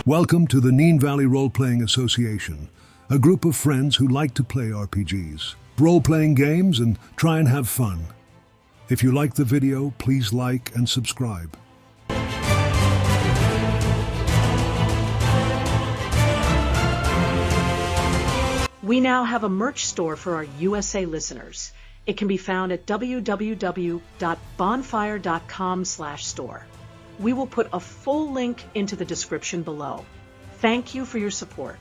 Welcome to the Neen Valley Role-Playing Association, a group of friends who like to play RPGs, role-playing games, and try and have fun. If you like the video, please like and subscribe. We now have a merch store for our USA listeners. It can be found at www.bonfire.com/store. We will put a full link into the description below. Thank you for your support.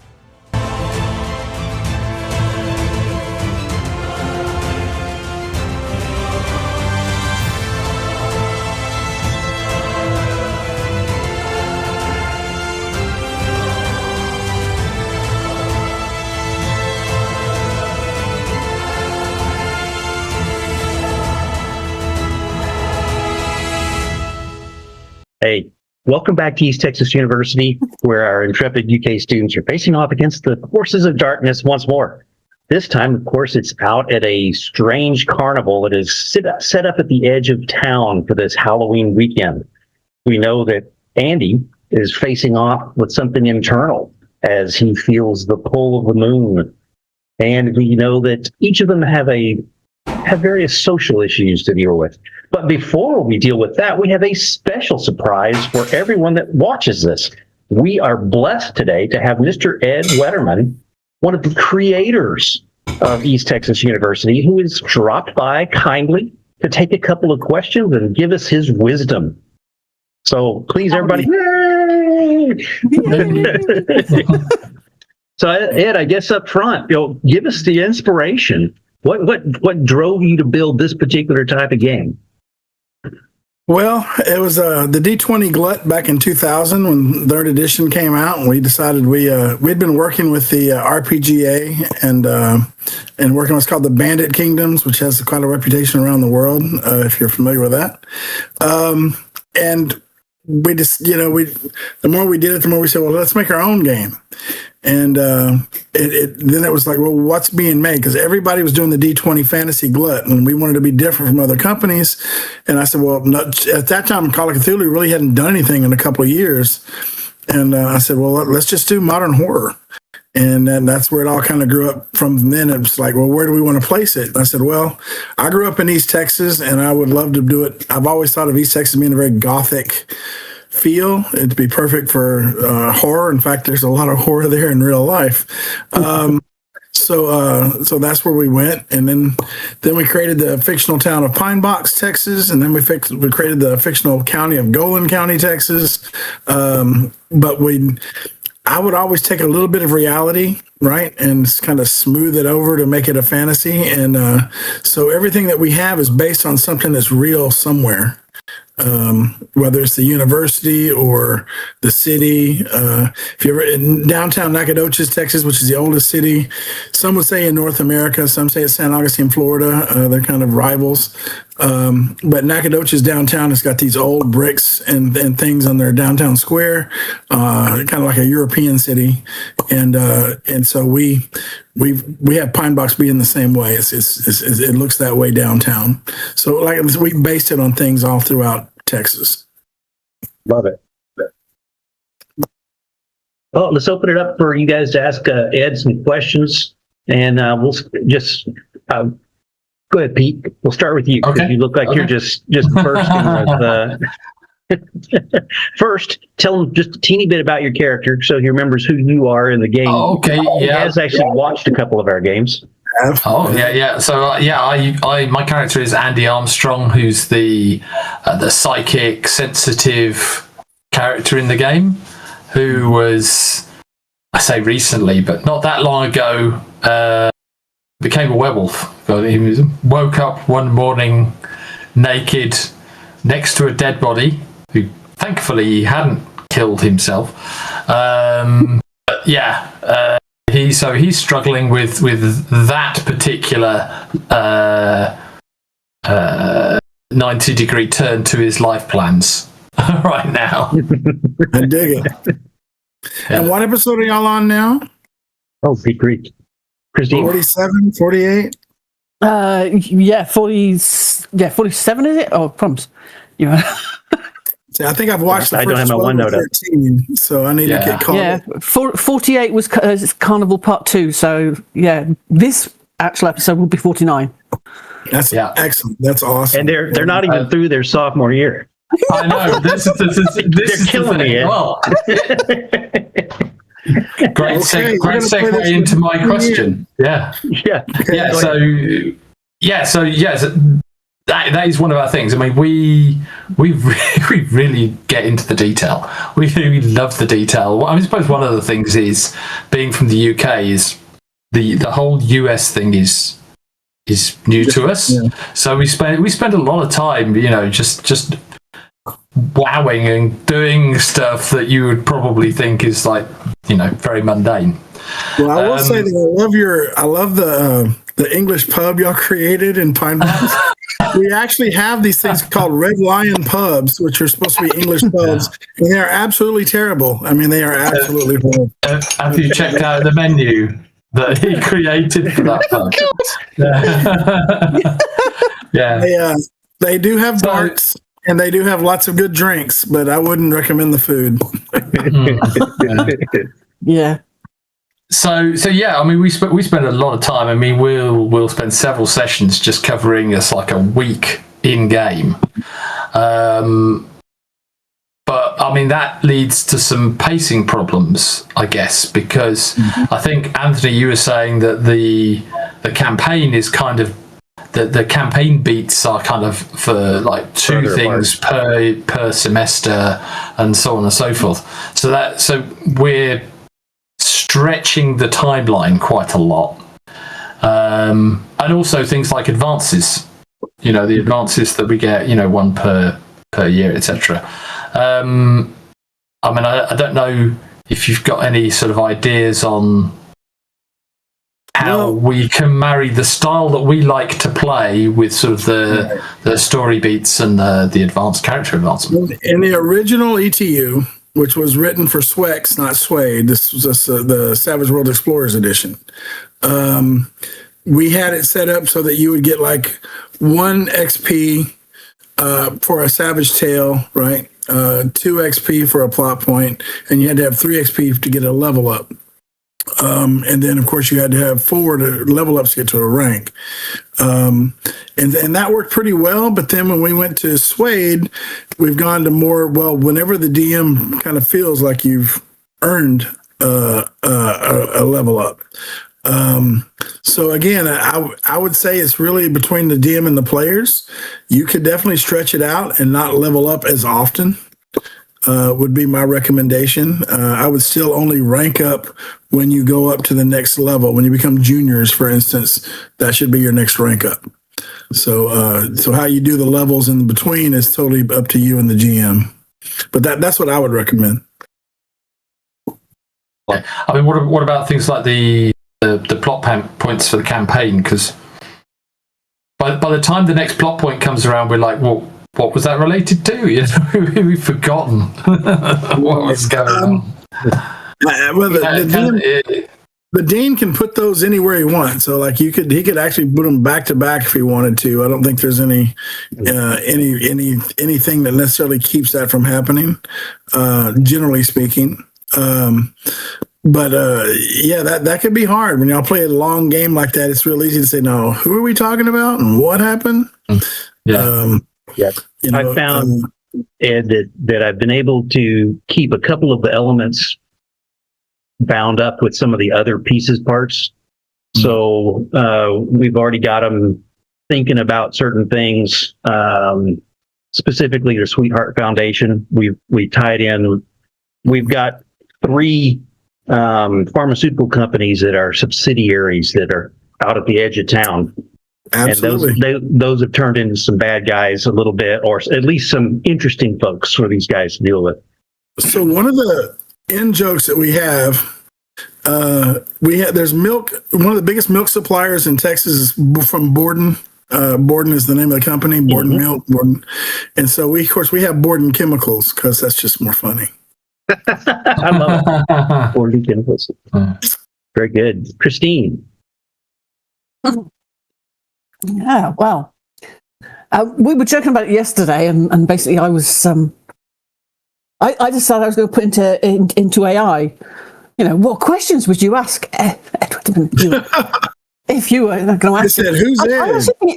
Hey, welcome back to East Texas University, where our intrepid UK students are facing off against the forces of darkness once more. This time, of course, it's out at a strange carnival that is set up at the edge of town for this Halloween weekend. We know that Andy is facing off with something internal as he feels the pull of the moon. And we know that each of them have various social issues to deal with. But before we deal with that, we have a special surprise for everyone that watches this. We are blessed today to have Mr. Ed Wetterman, one of the creators of East Texas University, who has dropped by kindly to take a couple of questions and give us his wisdom. So please, everybody. So Ed, I guess up front, give us the inspiration. What drove you to build this particular type of game? Well, it was the D20 Glut back in 2000 when third edition came out, and we decided we'd been working with the RPGA and working on what's called the Bandit Kingdoms, which has quite a reputation around the world, if you're familiar with that. And we just, the more we did it, the more we said, well, let's make our own game. And then it was like, well, what's being made? Because everybody was doing the D20 Fantasy Glut, and we wanted to be different from other companies. And I said, well, at that time, Call of Cthulhu really hadn't done anything in a couple of years. And I said, well, let's just do modern horror. And then that's where it all kind of grew up from then. It was like, well, where do we want to place it? And I said, well, I grew up in East Texas, and I would love to do it. I've always thought of East Texas being a very gothic feel. It'd be perfect for horror. In fact, there's a lot of horror there in real life. So that's where we went, and then we created the fictional town of Pine Box, Texas, and then we created the fictional county of Golan County, Texas. But I would always take a little bit of reality, right, and kind of smooth it over to make it a fantasy. And so everything that we have is based on something that's real somewhere. Whether it's the university or the city. If you're in downtown Nacogdoches, Texas, which is the oldest city, some would say in North America, some say it's San Augustine, Florida. They're kind of rivals. But Nacogdoches downtown has got these old bricks and things on their downtown square, kind of like a European city. And so we have Pine Box being the same way. It looks that way downtown. So we based it on things all throughout Texas. Love it. Well, let's open it up for you guys to ask Ed some questions, and we'll just go ahead, Pete. We'll start with you because you look like you're just bursting with. First, tell him just a teeny bit about your character so he remembers who you are in the game. He has actually watched a couple of our games. So my character is Andy Armstrong, who's the psychic, sensitive character in the game, who was, I say recently, but not that long ago, became a werewolf. He woke up one morning naked next to a dead body, who thankfully he hadn't killed himself. He's struggling with that particular 90-degree turn to his life plans right now. I dig it. Yeah. And what episode are y'all on now? Oh, Pete Creek. Christine? 47, 48? 47 is it? Oh, crumbs. See, I think I've watched the I don't first have my 12 or OneNote up. 13, so I need to get caught Yeah, up. 48 was Carnival Part 2. So, yeah, this actual episode will be 49. That's excellent. That's awesome. And they're not even through their sophomore year. I know. This is killing me. Well, great segue into my question. Yeah. That is one of our things. I mean, we really get into the detail. We love the detail. I suppose one of the things is, being from the UK, is the whole US thing is new to us. Yeah. So we spend a lot of time, just wowing and doing stuff that you would probably think is like, very mundane. Well, I will say that I love the English pub y'all created in Pine Bluff. We actually have these things called Red Lion pubs, which are supposed to be English pubs, and they are absolutely terrible. I mean, they are absolutely horrible. Have you checked out the menu that he created for that pub? Yeah. They do have darts, and they do have lots of good drinks, but I wouldn't recommend the food. Yeah. So yeah, I mean, we spend a lot of time. I mean, we'll spend several sessions just covering us like a week in game. But I mean, that leads to some pacing problems, I guess, because I think, Anthony, you were saying that the campaign is kind of the campaign beats are kind of for like two things per semester, and so on and so forth. So we're stretching the timeline quite a lot, and also things like advances. The advances that we get, one per year, etc. I mean, I don't know if you've got any sort of ideas on how we can marry the style that we like to play with sort of the story beats and the advanced character advancement. In the original ETU, which was written for SWEX, not SWADE, this was the Savage World Explorers edition. We had it set up so that you would get like 1 XP for a Savage Tale, right? 2 XP for a plot point, and you had to have 3 XP to get a level up. And then, of course, you had to have 4 to level up to get to a rank. And that worked pretty well. But then when we went to SWADE, we've gone to more, whenever the DM kind of feels like you've earned a level up. So again, I would say it's really between the DM and the players. You could definitely stretch it out and not level up as often. Would be my recommendation. I would still only rank up when you go up to the next level. When you become juniors, for instance, that should be your next rank up. So how you do the levels in between is totally up to you and the GM. But that's what I would recommend. I mean, what about things like the plot points for the campaign? Because by the time the next plot point comes around, we're like, well, what was that related to? We've forgotten what was going on. The dean can put those anywhere he wants. So, like, he could actually put them back to back if he wanted to. I don't think there's anything that necessarily keeps that from happening, generally speaking. But that could be hard when y'all play a long game like that. It's real easy to say, no, who are we talking about and what happened? Yeah. I found, Ed, that I've been able to keep a couple of the elements bound up with some of the other parts. So we've already got them thinking about certain things, specifically the Sweetheart Foundation. We tied in. We've got 3 pharmaceutical companies that are subsidiaries that are out at the edge of town. Absolutely. And those have turned into some bad guys a little bit, or at least some interesting folks for these guys to deal with. So one of the in jokes that we have, there's milk. One of the biggest milk suppliers in Texas is from Borden. Borden is the name of the company, Borden Milk, Borden. And so we have Borden Chemicals because that's just more funny. I love it. Borden Chemicals. Very good. Christine. Yeah, well, we were joking about it yesterday, and basically I was I decided I was going to put into AI. What questions would you ask Ed Wetman if you were going to ask? I said, "Who's Ed?"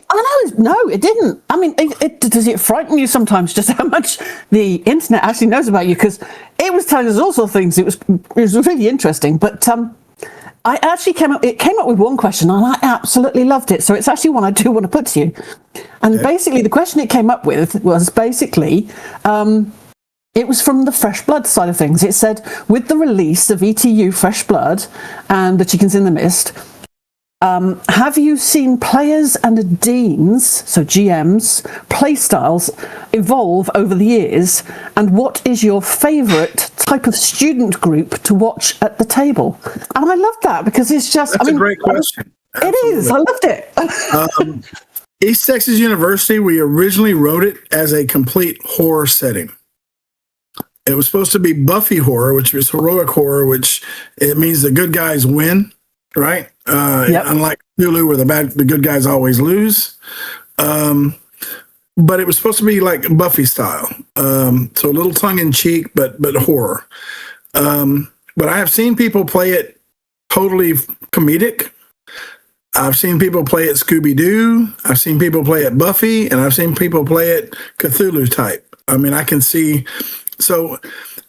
I know. No, it didn't. I mean, does it frighten you sometimes just how much the internet actually knows about you? Because it was telling us all sorts of things. It was really interesting. But I actually came up with one question, and I absolutely loved it. So it's actually one I do want to put to you. And basically, the question it came up with was basically. It was from the Fresh Blood side of things. It said, with the release of ETU Fresh Blood and The Chickens in the Mist, have you seen players and deans, so GMs, play styles evolve over the years? And what is your favourite type of student group to watch at the table? And I love that because it's just... That's a great question. It is. I loved it. East Texas University, we originally wrote it as a complete horror setting. It was supposed to be Buffy horror, which is heroic horror, which it means the good guys win, right? Unlike Hulu, where the good guys always lose. But it was supposed to be like Buffy style, so a little tongue in cheek, but horror. But I have seen people play it totally comedic. I've seen people play it Scooby Doo. I've seen people play it Buffy, and I've seen people play it Cthulhu type. I mean, I can see. So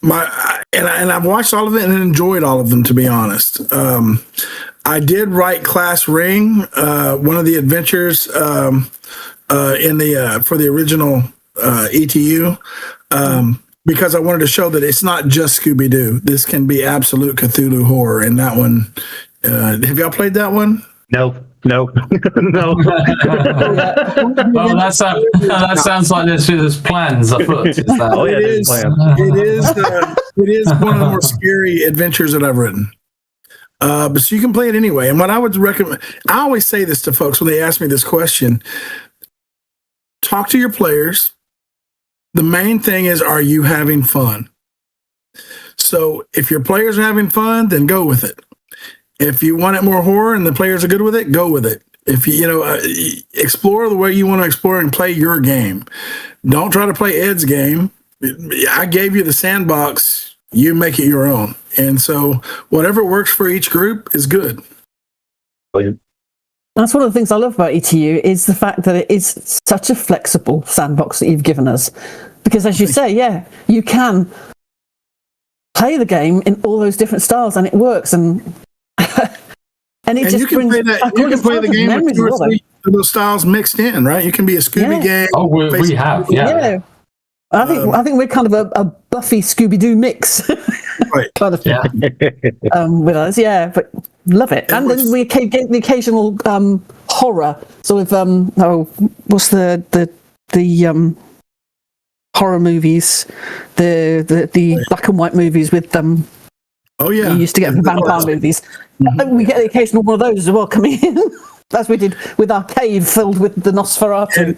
I've watched all of it and enjoyed all of them, to be honest. I did write Class Ring, one of the adventures for the original ETU, because I wanted to show that it's not just Scooby Doo. This can be absolute Cthulhu horror. And that one, have y'all played that one? No. No. Well, that sounds like there's plans afoot. Is that? Oh, yeah, It is one of the more scary adventures that I've written. But so you can play it anyway. And what I would recommend, I always say this to folks when they ask me this question: talk to your players. The main thing is, are you having fun? So if your players are having fun, then go with it. If you want it more horror and the players are good with it, go with it. If explore the way you want to explore and play your game. Don't try to play Ed's game. I gave you the sandbox. You make it your own. And so whatever works for each group is good. That's one of the things I love about ETU is the fact that it is such a flexible sandbox that you've given us. Because as you say, you can play the game in all those different styles and it works. And it just you can brings play that. You can play the game with 2 or 3 of those styles mixed in, right? You can be a Scooby game. Oh, we have, yeah. I think we're kind of a Buffy Scooby Doo mix, Right? kind of with us, but love it. And then we get the occasional horror sort of. What's the horror movies? The black and white movies with them. Oh yeah, you used to get the vampire movies. Mm-hmm. We get the occasional one of those as well coming in, as we did with our cave filled with the Nosferatu.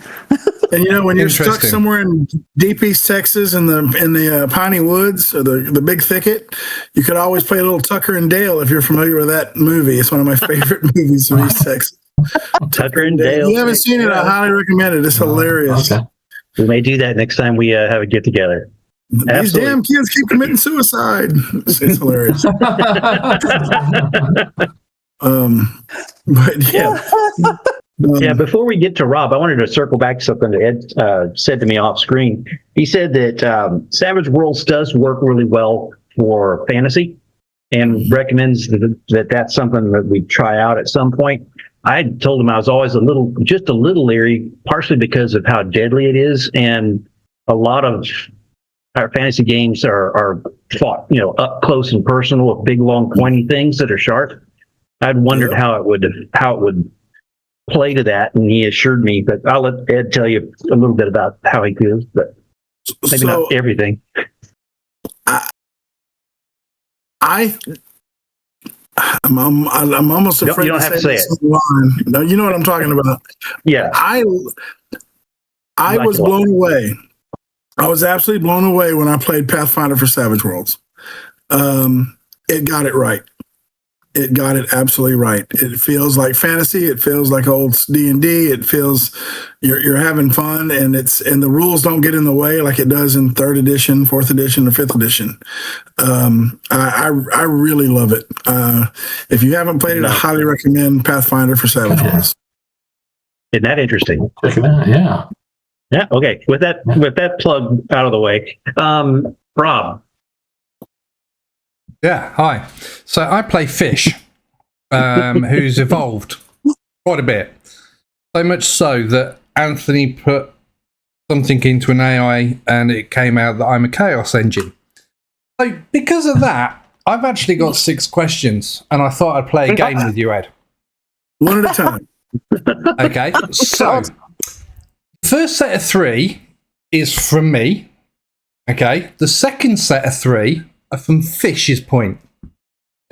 And when you're stuck somewhere in deep East Texas in the piney woods or the big thicket, you could always play a little Tucker and Dale if you're familiar with that movie. It's one of my favorite movies from East Texas. Tucker and Dale. If you haven't seen it, I highly recommend it. It's hilarious. Okay. We may do that next time we have a get together. These damn kids keep committing suicide. It's hilarious. But yeah. Before we get to Rob, I wanted to circle back to something that Ed said to me off screen. He said that Savage Worlds does work really well for fantasy, and recommends that that's something that we try out at some point. I told him I was always just a little leery, partially because of how deadly it is, and a lot of our fantasy games are fought, up close and personal with big, long, pointy things that are sharp. I'd wondered how it would play to that, and he assured me. But I'll let Ed tell you a little bit about how he feels, but maybe not everything. I'm almost afraid you don't have to say it. No, you know what I'm talking about. Yeah, I was blown away. I was absolutely blown away when I played Pathfinder for Savage Worlds. It got it right. it got it absolutely right. It feels like fantasy. It feels like old D&D. It feels you're having fun, and the rules don't get in the way like it does in 3rd edition, 4th edition, or 5th edition. I really love it. If you haven't played it, I highly recommend Pathfinder for Savage Worlds. Isn't that interesting? Check it out. Yeah. Yeah. Okay. With that plug out of the way, Rob. Yeah, hi. So I play Fish, who's evolved quite a bit. So much so that Anthony put something into an AI and it came out that I'm a Chaos Engine. So because of that, I've actually got 6 questions and I thought I'd play a game with you, Ed. One at a time. Okay, so the first set of 3 is from me. Okay, the second set of 3 are from Fish's point.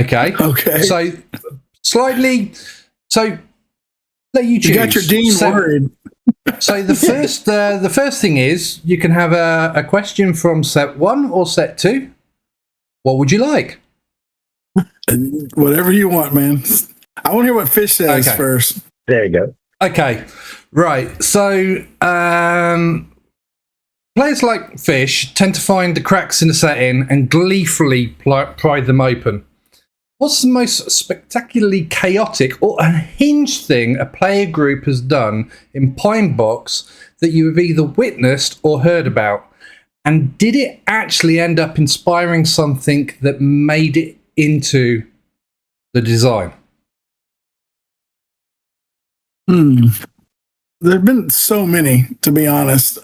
Okay. Okay. So slightly. So let you choose. You got your dean worried. So the first thing is you can have a question from set 1 or set 2. What would you like? Whatever you want, man. I want to hear what Fish says first. There you go. Okay. Right. So players like Fish tend to find the cracks in the setting and gleefully pry them open. What's the most spectacularly chaotic or unhinged thing a player group has done in Pine Box that you have either witnessed or heard about? And did it actually end up inspiring something that made it into the design? There have been so many, to be honest.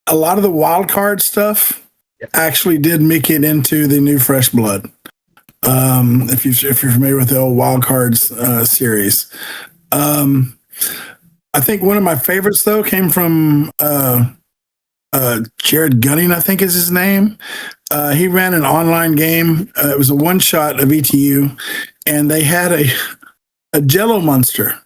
A lot of the wild card stuff actually did make it into the new Fresh Blood. If you're familiar with the old wild cards series, I think one of my favorites though came from Jared Gunning, I think is his name. He ran an online game. It was a one shot of ETU, and they had a Jello monster.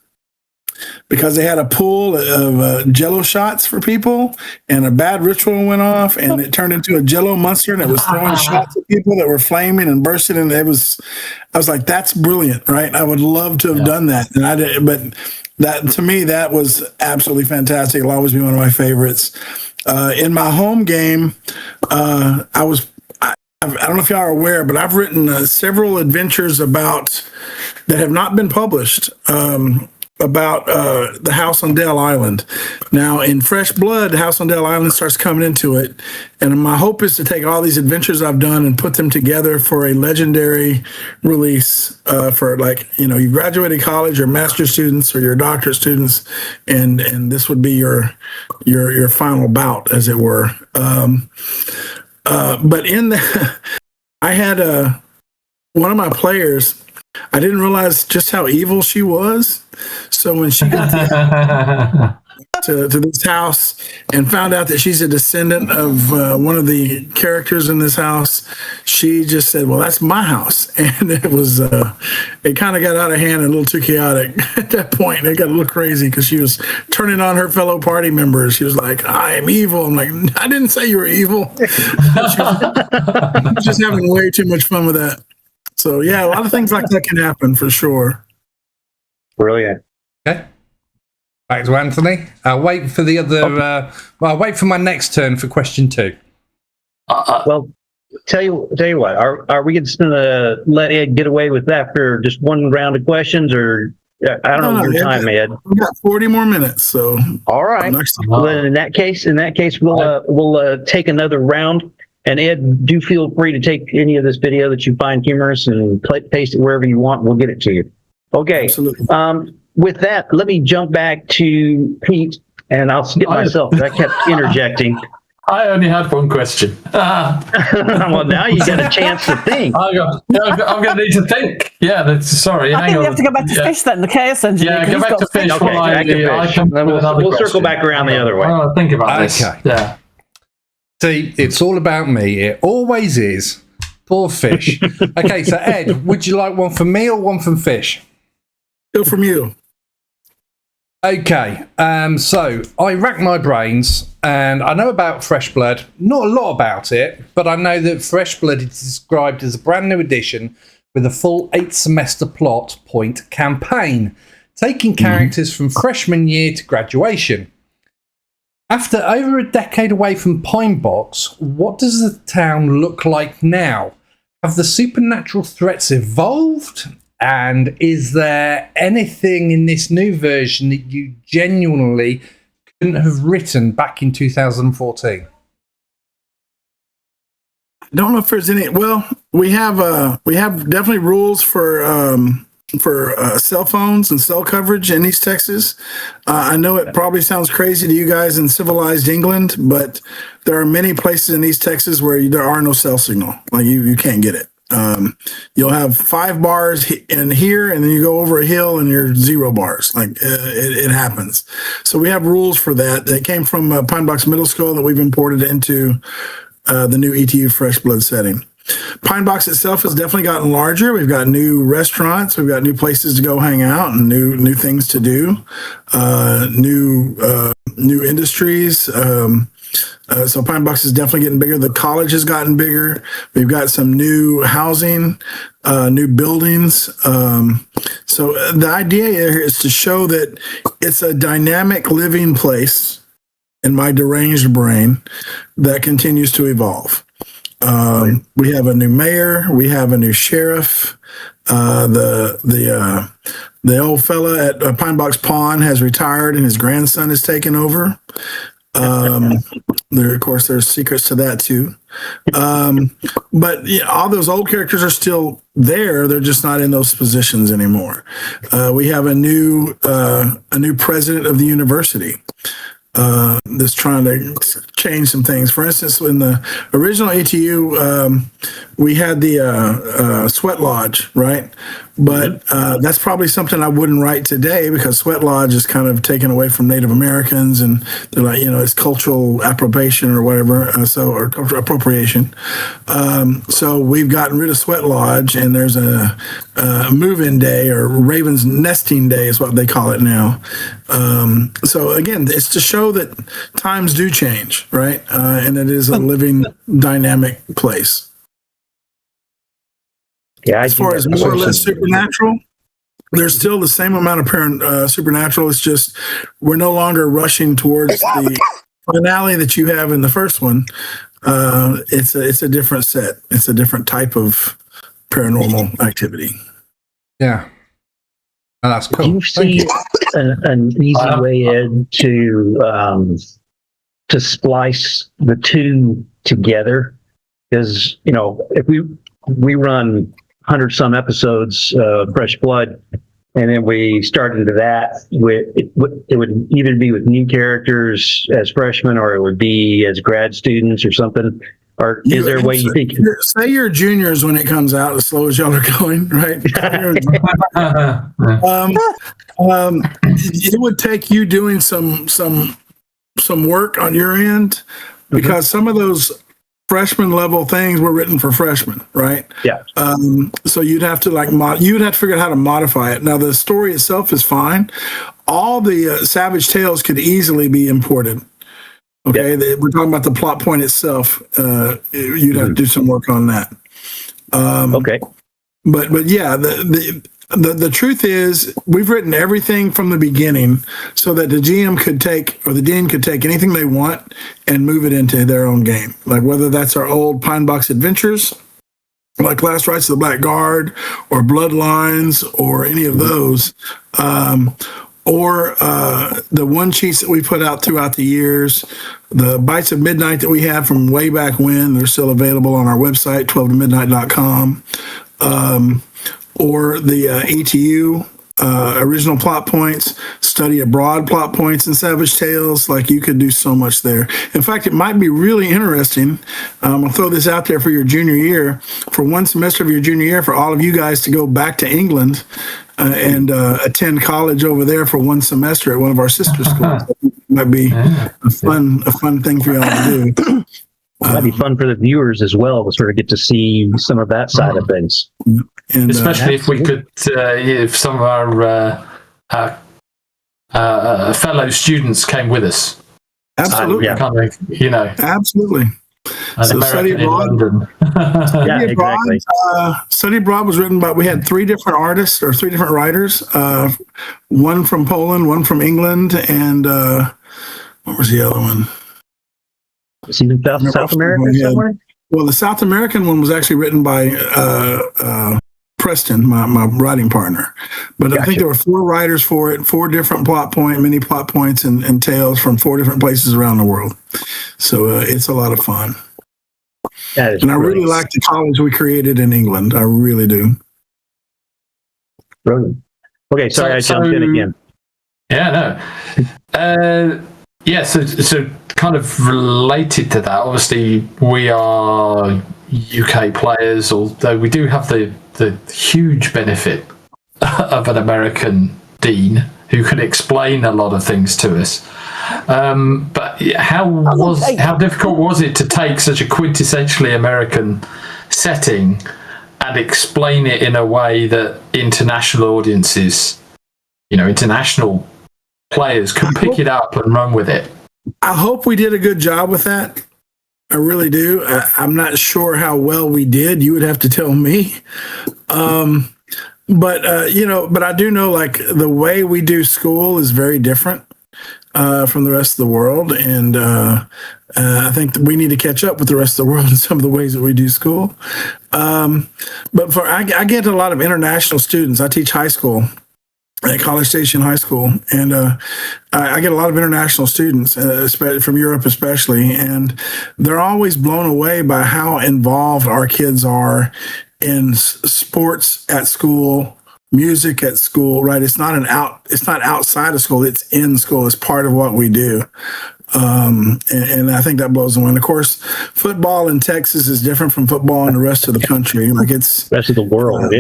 Because they had a pool of Jello shots for people, and a bad ritual went off, and it turned into a Jello monster, and it was throwing shots at people that were flaming and bursting. And I was like, "That's brilliant, right? I would love to have done that." And I did, but that to me, that was absolutely fantastic. It'll always be one of my favorites. In my home game, I don't know if y'all are aware, but I've written several adventures that have not been published. About the house on Dell Island. Now, in Fresh Blood, the house on Dell Island starts coming into it, and my hope is to take all these adventures I've done and put them together for a legendary release for, like, you graduated college, or master students, or your doctorate students, and this would be your final bout, as it were. But in the, I had one of my players. I didn't realize just how evil she was. So when she got to this house and found out that she's a descendant of one of the characters in this house, she just said, "Well, that's my house." And it was, it kind of got out of hand and a little too chaotic at that point. It got a little crazy because she was turning on her fellow party members. She was like, "I am evil." I'm like, "I didn't say you were evil." She was just having way too much fun with that. So yeah, a lot of things like that can happen for sure. Brilliant. Okay. Back to Anthony. I'll wait for the other. I'll wait for my next turn for question 2. Well, tell you what. Are we just going to let Ed get away with that for just one round of questions, or I don't know your time, Ed? We got 40 more minutes, so all right. Well, then in that case, we'll take another round. And Ed, do feel free to take any of this video that you find humorous and paste it wherever you want. We'll get it to you. Okay. Absolutely. With that, let me jump back to Pete, and I'll skip myself. I kept interjecting. I only had one question. Well, now you got a chance to think. I'm going to need to think. Yeah, sorry. I think we have to go back to Fish then, the Chaos Engine. Yeah, go back to Fish. Okay, back to Fish. Then we'll circle back around the other way. Think about this. Okay. Yeah. See, it's all about me. It always is. Poor Fish. Okay, so Ed, would you like one from me or one from Fish? Go from you. Okay, so I racked my brains, and I know about Fresh Blood. Not a lot about it, but I know that Fresh Blood is described as a brand new edition with a full 8-semester plot point campaign, taking characters from freshman year to graduation. After over a decade away from Pine Box, what does the town look like now? Have the supernatural threats evolved? And is there anything in this new version that you genuinely couldn't have written back in 2014? I don't know if there's any. Well, we have definitely rules for cell phones and cell coverage in East Texas. I know it probably sounds crazy to you guys in civilized England, but there are many places in East Texas where there are no cell signal. Like you can't get it. You'll have 5 bars in here, and then you go over a hill and you're 0 bars. Like it happens. So we have rules for that. They came from Pine Box Middle School that we've imported into the new ETU Fresh Blood setting. Pine Box itself has definitely gotten larger. We've got new restaurants. We've got new places to go hang out and new things to do. New industries. So Pine Box is definitely getting bigger. The college has gotten bigger. We've got some new housing, new buildings. So the idea here is to show that it's a dynamic living place in my deranged brain that continues to evolve. We have a new mayor. We have a new sheriff. The old fella at Pine Box Pond has retired, and his grandson has taken over. Of course, there's secrets to that too. But yeah, all those old characters are still there. They're just not in those positions anymore. We have a new president of the university that's trying to change some things. For instance, in the original ATU, we had the sweat lodge, right? But that's probably something I wouldn't write today, because sweat lodge is kind of taken away from Native Americans, and they're like, it's cultural appropriation or whatever, or cultural appropriation. So we've gotten rid of sweat lodge, and there's a move-in day, or Raven's nesting day is what they call it now. So again, it's to show that times do change, right? And it is a living, dynamic place. Yeah, as far as more or less supernatural, there's still the same amount of supernatural. It's just we're no longer rushing towards the finale that you have in the first one. It's a different set. It's a different type of paranormal activity. Yeah. Oh, that's cool. Do you see an easy way, Ed, to splice the two together? Because if we run 100-some episodes of Fresh Blood, and then we start into that, it would either be with new characters as freshmen, or it would be as grad students or something. Or is there a way you think? Say you're juniors when it comes out, as slow as y'all are going, right? It would take you doing some work on your end, because some of those freshman level things were written for freshmen, right? Yeah. So you'd have to figure out how to modify it. Now the story itself is fine. All the Savage Tales could easily be imported. Okay, we're talking about the plot point itself. You'd have to do some work on that. Okay. But yeah, the truth is, we've written everything from the beginning so that the GM could take, or the Dean could take, anything they want and move it into their own game. Like whether that's our old Pine Box adventures, like Last Rites of the Black Guard, or Bloodlines, or any of those, or the one sheets that we put out throughout the years, the Bites of Midnight that we had from way back when. They're still available on our website, 12tomidnight.com. Or the ATU original plot points, study abroad plot points in Savage Tales. Like, you could do so much there. In fact, it might be really interesting. I'll throw this out there for your junior year, for one semester of your junior year, for all of you guys to go back to England and attend college over there for one semester at one of our sister schools. That might be a fun thing for y'all to do. That'd be fun for the viewers as well, to sort of get to see some of that side of things. And, especially if we could, if some of our fellow students came with us. Absolutely. Absolutely. An So Study American in Abroad. London. Yeah, exactly. Study Abroad was written by, we had three different artists or three different writers, one from Poland, one from England, and what was the other one? Is he in South America somewhere? Well, the South American one was actually written by Preston, my writing partner. But I think there were four writers for it, four different mini plot points and tales from four different places around the world. So it's a lot of fun. And I really like the college we created in England. I really do. Brilliant. Okay, sorry, I jumped in again. Yeah, no. So kind of related to that, obviously we are UK players, although we do have the huge benefit of an American dean who can explain a lot of things to us. But how difficult was it to take such a quintessentially American setting and explain it in a way that international audiences, international players could pick it up and run with it? I hope we did a good job with that. I really do. I'm not sure how well we did. You would have to tell me. But I do know, like, the way we do school is very different from the rest of the world. And I think that we need to catch up with the rest of the world in some of the ways that we do school. But I get a lot of international students. I teach high school at College Station High School, and I get a lot of international students, from Europe especially, and they're always blown away by how involved our kids are in sports at school, music at school. Right? It's not outside of school. It's in school. It's part of what we do. And I think that blows them away. And of course, football in Texas is different from football in the rest of the country. Like, it's rest of the world.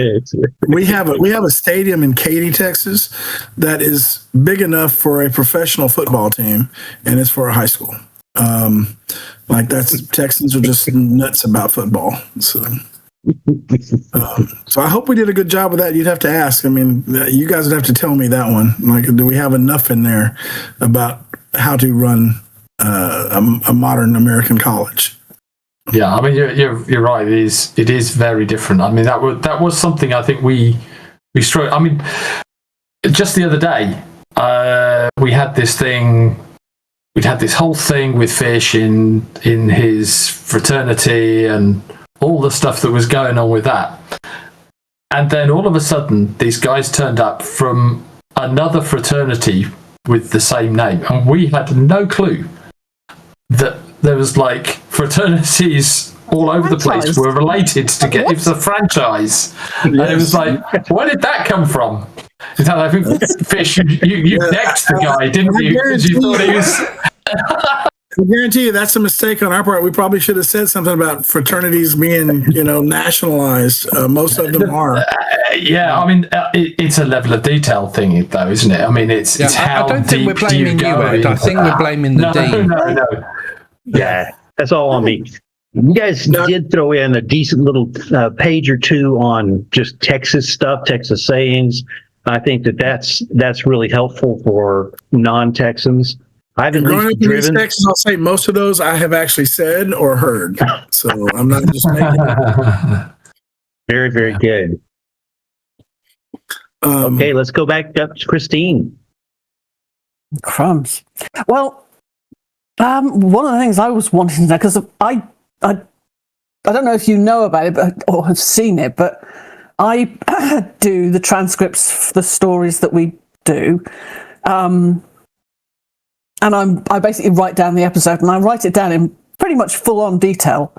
we have a stadium in Katy, Texas, that is big enough for a professional football team, and it's for a high school. Texans are just nuts about football. So I hope we did a good job with that. You'd have to ask. I mean, you guys would have to tell me that one. Like, do we have enough in there about how to run a modern American college? Yeah, I mean, you're right. It is very different. I mean, that was something I think we struggled. I mean, just the other day, we had this thing. We'd had this whole thing with Fish in his fraternity and all the stuff that was going on with that. And then all of a sudden, these guys turned up from another fraternity with the same name, and we had no clue that there was, like, fraternities all over the place were related to get. It was a franchise, and it was like, where did that come from? In fact, I think, Fish, you necked the guy, didn't you? Because you thought he was. I guarantee you that's a mistake on our part. We probably should have said something about fraternities being, nationalized. Most of them are. Yeah, I mean, it's a level of detail thing, though, isn't it? I mean, it's how I don't think we're deep blaming you, Ed. I think we're blaming the dean. No. Yeah, that's all on me. You guys did throw in a decent little page or two on just Texas stuff, Texas sayings. I think that's really helpful for non-Texans. I've been driven. Texas, I'll say most of those I have actually said or heard. So I'm not just making it. Very, very good. Okay, let's go back up to Christine. Crumbs. Well, one of the things I was wanting to know, because I don't know if you know about it or have seen it, but I do the transcripts for the stories that we do. And I basically write down the episode, and I write it down in pretty much full-on detail.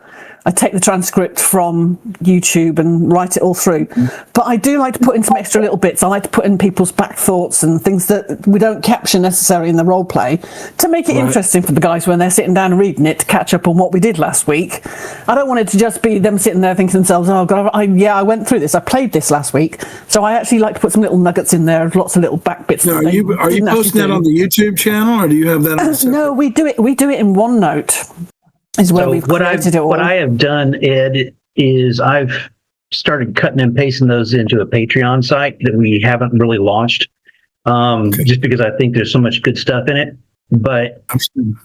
I take the transcript from YouTube and write it all through. But I do like to put in some extra little bits. I like to put in people's back thoughts and things that we don't capture necessarily in the role play to make it interesting for the guys when they're sitting down and reading it to catch up on what we did last week. I don't want it to just be them sitting there thinking to themselves, oh, God, I went through this. I played this last week. So I actually like to put some little nuggets in there, lots of little back bits. Now, are you posting that on the YouTube channel, or do you have that on No, we do it in OneNote. Is where we've created it all. What I have done, Ed, is I've started cutting and pasting those into a Patreon site that we haven't really launched, just because I think there's so much good stuff in it. But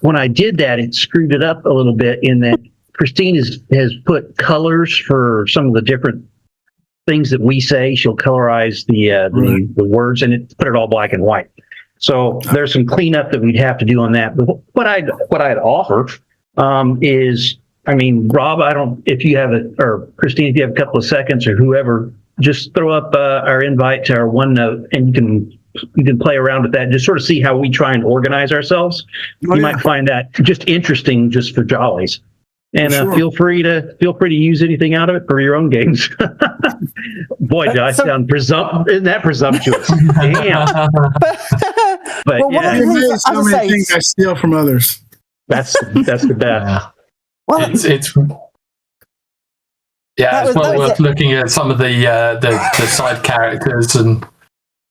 when I did that, it screwed it up a little bit in that Christine has put colors for some of the different things that we say. She'll colorize the words and put it all black and white. So there's some cleanup that we'd have to do on that. But what I'd offer is, I mean, Rob, if you have or Christine, if you have a couple of seconds, or whoever, just throw up our invite to our OneNote, and you can play around with that and just sort of see how we try and organize ourselves. You might find that just interesting, just for jollies. And feel free to use anything out of it for your own games. Boy, do I sound isn't that presumptuous? Damn. But well, yeah, so many things I steal from others. that's the best. Well, it's well worth looking at some of the side characters and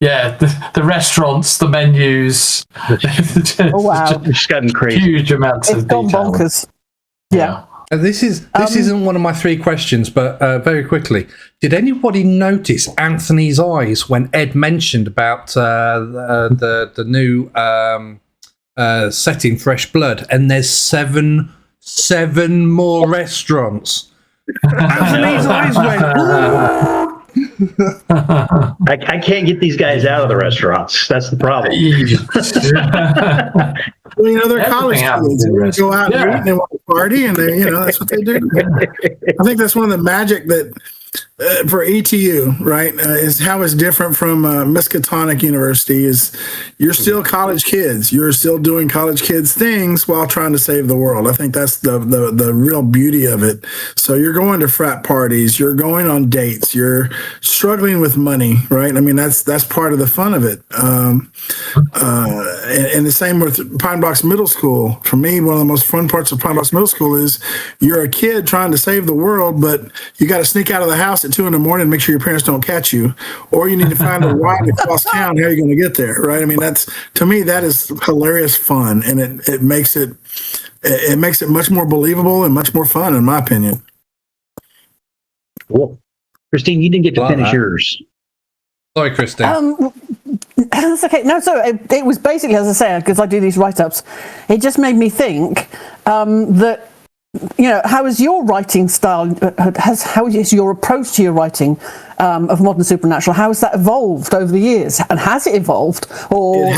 the restaurants, the menus. Oh wow, It's gotten crazy. Huge amounts it's of gone detail. bonkers. Yeah. This isn't one of my 3 questions, but very quickly, did anybody notice Anthony's eyes when Ed mentioned about the new setting, Fresh Blood, and there's seven more restaurants? Anthony's eyes went. I can't get these guys out of the restaurants. That's the problem. Well, they're college kids. They go out and eat and they want to party, and that's what they do. I think that's one of the magic that for ETU, right, is how it's different from Miskatonic University. Is you're still college kids. You're still doing college kids things while trying to save the world. I think that's the real beauty of it. So you're going to frat parties. You're going on dates. You're struggling with money, right? I mean, that's part of the fun of it. And the same with Pine Blocks Middle School. For me, one of the most fun parts of Pine Blocks Middle School is you're a kid trying to save the world, but you got to sneak out of the house at 2 a.m. and make sure your parents don't catch you, or you need to find a ride across town. How are you going to get there, right? I mean, to me that is hilarious fun, and it makes it much more believable and much more fun, in my opinion. Cool. Christine, you didn't get to finish yours. Sorry, Christine. That's okay. No, so it was basically, as I say, because I do these write-ups, it just made me think that, how is your writing style, how is your approach to your writing of modern supernatural, how has that evolved over the years? And has it evolved? Or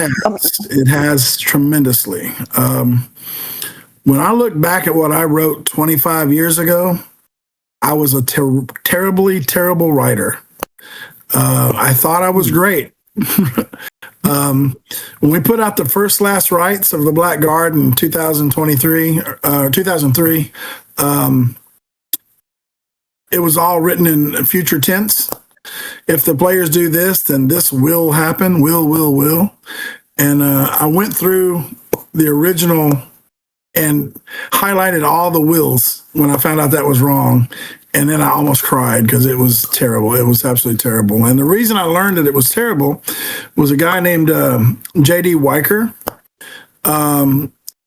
It has tremendously. When I look back at what I wrote 25 years ago, I was a terribly terrible writer. I thought I was great. When we put out the first last rites of the Black Guard in 2003, it was all written in future tense. If the players do this, then this will happen, will. And I went through the original and highlighted all the wills when I found out that was wrong. And then I almost cried because it was terrible. It was absolutely terrible. And the reason I learned that it was terrible was a guy named J.D. Weicker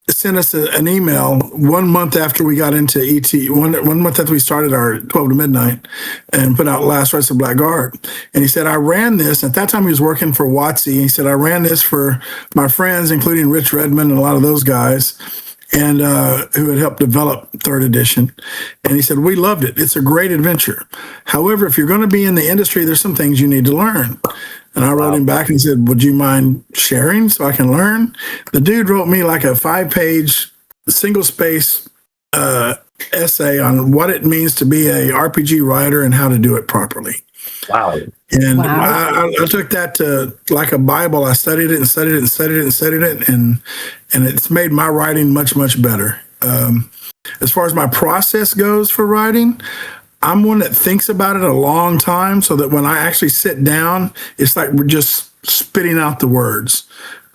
sent us an email 1 month after we got into ET, one month after we started our 12 to midnight and put out Last Rites of Black Guard. And he said, I ran this. At that time, he was working for WotC. He said, I ran this for my friends, including Rich Redmond and a lot of those guys, and who had helped develop 3rd edition. And he said, we loved it. It's a great adventure. However, if you're going to be in the industry, there's some things you need to learn. And I wrote him back and said, would you mind sharing so I can learn? The dude wrote me like a 5-page, single-space essay on what it means to be a RPG writer and how to do it properly. Wow. And I took that to like a Bible. I studied it and studied it and studied it and studied it. And it's made my writing much, much better. As far as my process goes for writing, I'm one that thinks about it a long time so that when I actually sit down, it's like we're just spitting out the words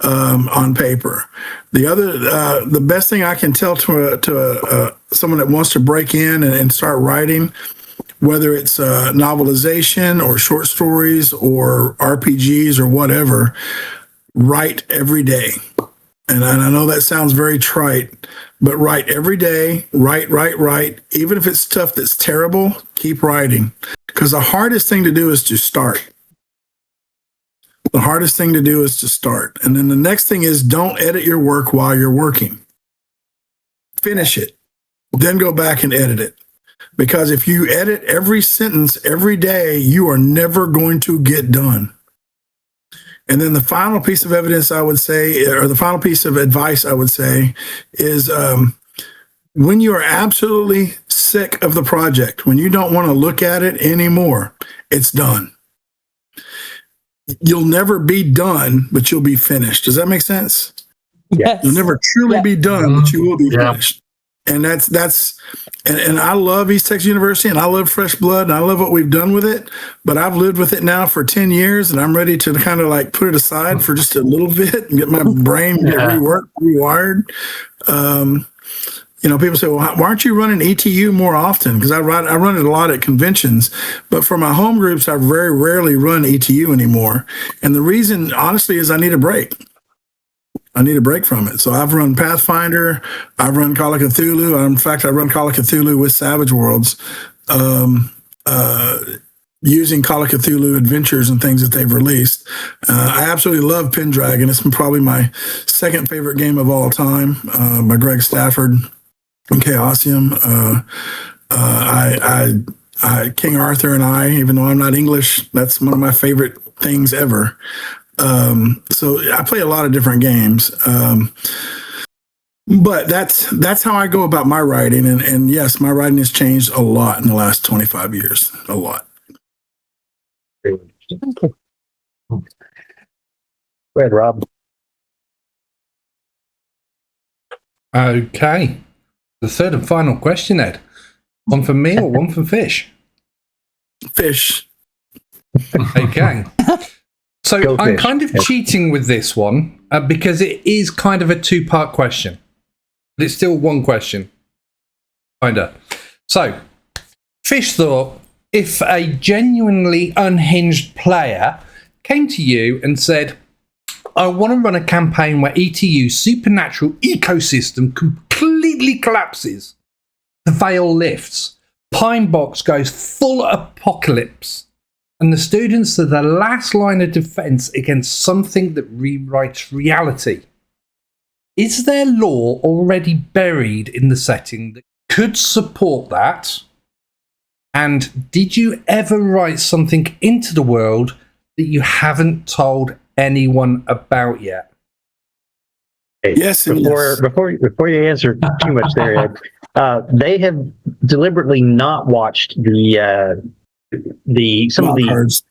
on paper. The best thing I can tell to someone that wants to break in and start writing, whether it's novelization or short stories or RPGs or whatever, write every day. And I know that sounds very trite, but write every day, write. Even if it's stuff that's terrible, keep writing. Because the hardest thing to do is to start. The hardest thing to do is to start. And then the next thing is don't edit your work while you're working. Finish it. then go back and edit it. Because if you edit every sentence every day, you are never going to get done. And then the final piece of evidence I would say, or the final piece of advice I would say is when you are absolutely sick of the project, when you don't want to look at it anymore, it's done. You'll never be done, but you'll be finished. Does that make sense? Yeah. You'll never truly be done, but you will be finished. And and I love East Texas University, and I love Fresh Blood, and I love what we've done with it, but I've lived with it now for 10 years, and I'm ready to kind of like put it aside for just a little bit and get my brain get rewired. People say, well, why aren't you running ETU more often? Because I run it a lot at conventions, but for my home groups, I very rarely run ETU anymore. And the reason, honestly, is I need a break. I need a break from it. So I've run Pathfinder, I've run Call of Cthulhu. In fact, I run Call of Cthulhu with Savage Worlds, using Call of Cthulhu adventures and things that they've released. I absolutely love Pendragon. It's probably my second favorite game of all time, by Greg Stafford and Chaosium. King Arthur and I, even though I'm not English, that's one of my favorite things ever. So I play a lot of different games. But that's how I go about my writing. And yes, my writing has changed a lot in the last 25 years. A lot. Go ahead, Rob. Okay. The third and final question, Ed. One for me or one for Fish? Fish. Okay. So Go I'm Fish. kind of cheating with this one because it is kind of a two-part question. But it's still one question. Kinda. So, Fish thought, if a genuinely unhinged player came to you and said, I want to run a campaign where ETU's supernatural ecosystem completely collapses, the veil lifts, Pine Box goes full apocalypse, and the students are the last line of defense against something that rewrites reality. Is there lore already buried in the setting that could support that? And did you ever write something into the world that you haven't told anyone about yet? Hey, Yes, before you answer too much there, Ed, they have deliberately not watched some of the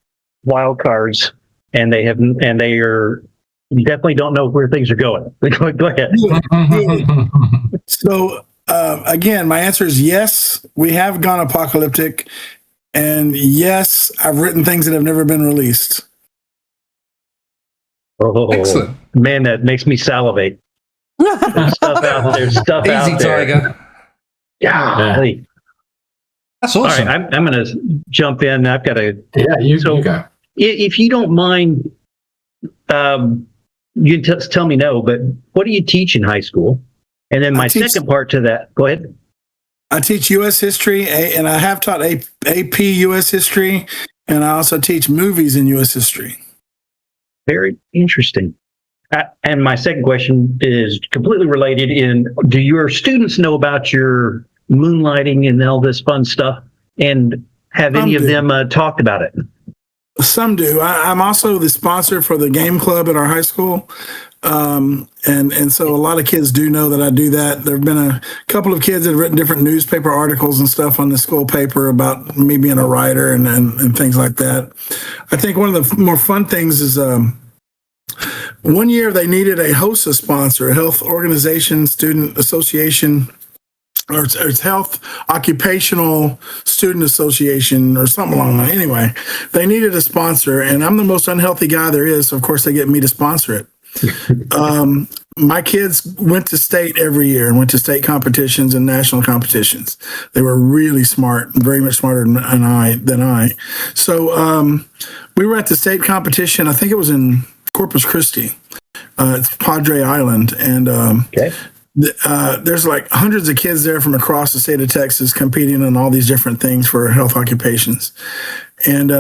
wild cards, and they are definitely don't know where things are going. Go ahead. So again, my answer is yes, we have gone apocalyptic, and yes, I've written things that have never been released. Oh, Excellent. Man, that makes me salivate. There's stuff out there. Easy, Tiger. Yeah. That's All awesome. right, I'm going to jump in. I've got a. Yeah, you go. If you don't mind, you can tell me no, but what do you teach in high school? And then my second part to that, go ahead. I teach U.S. history, and I have taught AP U.S. history, and I also teach movies in U.S. history. Very interesting. And my second question is completely related. Do your students know about your moonlighting and all this fun stuff? And have any of them talked about it? Some do. I'm also the sponsor for the game club at our high school. And so a lot of kids do know that I do that. There have been a couple of kids that have written different newspaper articles and stuff on the school paper about me being a writer and things like that. I think one of the more fun things is one year they needed a HOSA sponsor, a health organization, student association, or it's Health Occupational Student Association or something along that. Anyway, they needed a sponsor, and I'm the most unhealthy guy there is, so of course they get me to sponsor it. My kids went to state every year and went to state competitions and national competitions. They were really smart, very much smarter than I. So we were at the state competition. I think it was in Corpus Christi. It's Padre Island, and there's like hundreds of kids there from across the state of Texas competing in all these different things for health occupations. And